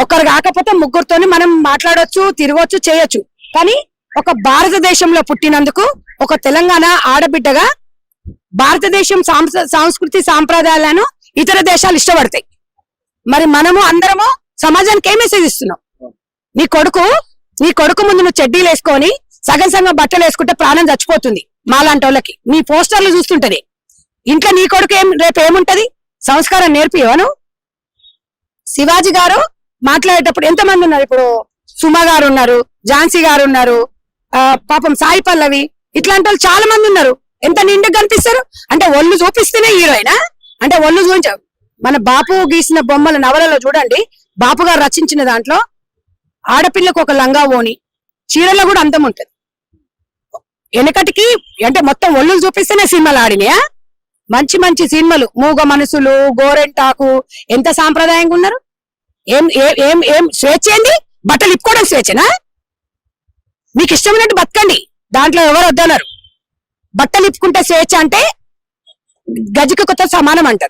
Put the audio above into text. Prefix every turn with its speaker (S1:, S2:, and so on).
S1: ఒకరు కాకపోతే ముగ్గురుతోని మనం మాట్లాడొచ్చు, తిరగొచ్చు, చేయొచ్చు. కానీ ఒక భారతదేశంలో పుట్టినందుకు ఒక తెలంగాణ ఆడబిడ్డగా భారతదేశం సంస్కృతి సాంప్రదాయాలను ఇతర దేశాలు ఇష్టపడతాయి. మరి మనము అందరము సమాజానికి ఏ మెసేజ్ ఇస్తున్నాం? నీ కొడుకు ముందు నువ్వు చెడ్డీలు వేసుకొని సగం బట్టలు వేసుకుంటే ప్రాణం చచ్చిపోతుంది మాలాంటి వాళ్ళకి. నీ పోస్టర్లు చూస్తుంటది. ఇంట్లో నీ కొడుకు రేపు ఏముంటది? సంస్కారం నేర్పియవను? శివాజీ గారు మాట్లాడేటప్పుడు ఎంతమంది ఉన్నారు? ఇప్పుడు సుమా గారు ఉన్నారు, ఝాన్సీ గారు ఉన్నారు, పాపం సాయి పల్లవి, ఇట్లాంటి వాళ్ళు చాలా మంది ఉన్నారు. ఎంత నిండుగా కనిపిస్తారు అంటే ఒళ్ళు చూపిస్తేనే హీరోయినా అంటే ఒళ్ళు చూపించ. మన బాపు గీసిన బొమ్మల నవలలో చూడండి, బాపు గారు రచించిన దాంట్లో ఆడపిల్లకు ఒక లంగా ఓని, చీరలో కూడా అందం ఉంటది. వెనకటికి అంటే మొత్తం ఒళ్ళు చూపిస్తేనే సినిమాలు ఆడినాయా? మంచి మంచి సినిమాలు, మూగ మనసులు, గోరెంటాకు, ఎంత సాంప్రదాయంగా ఉన్నారు. ఏం ఏం ఏం స్వేచ్ఛ ఏంది? బట్టలు ఇప్పుకోవడం స్వేచ్ఛనా? మీకు ఇష్టమైనట్టు బతకండి, దాంట్లో ఎవరు వద్దన్నారు. బట్టలు ఇప్పుకుంటే స్వేచ్ఛ అంటే గజకు కొత్త సమానం అంటారు.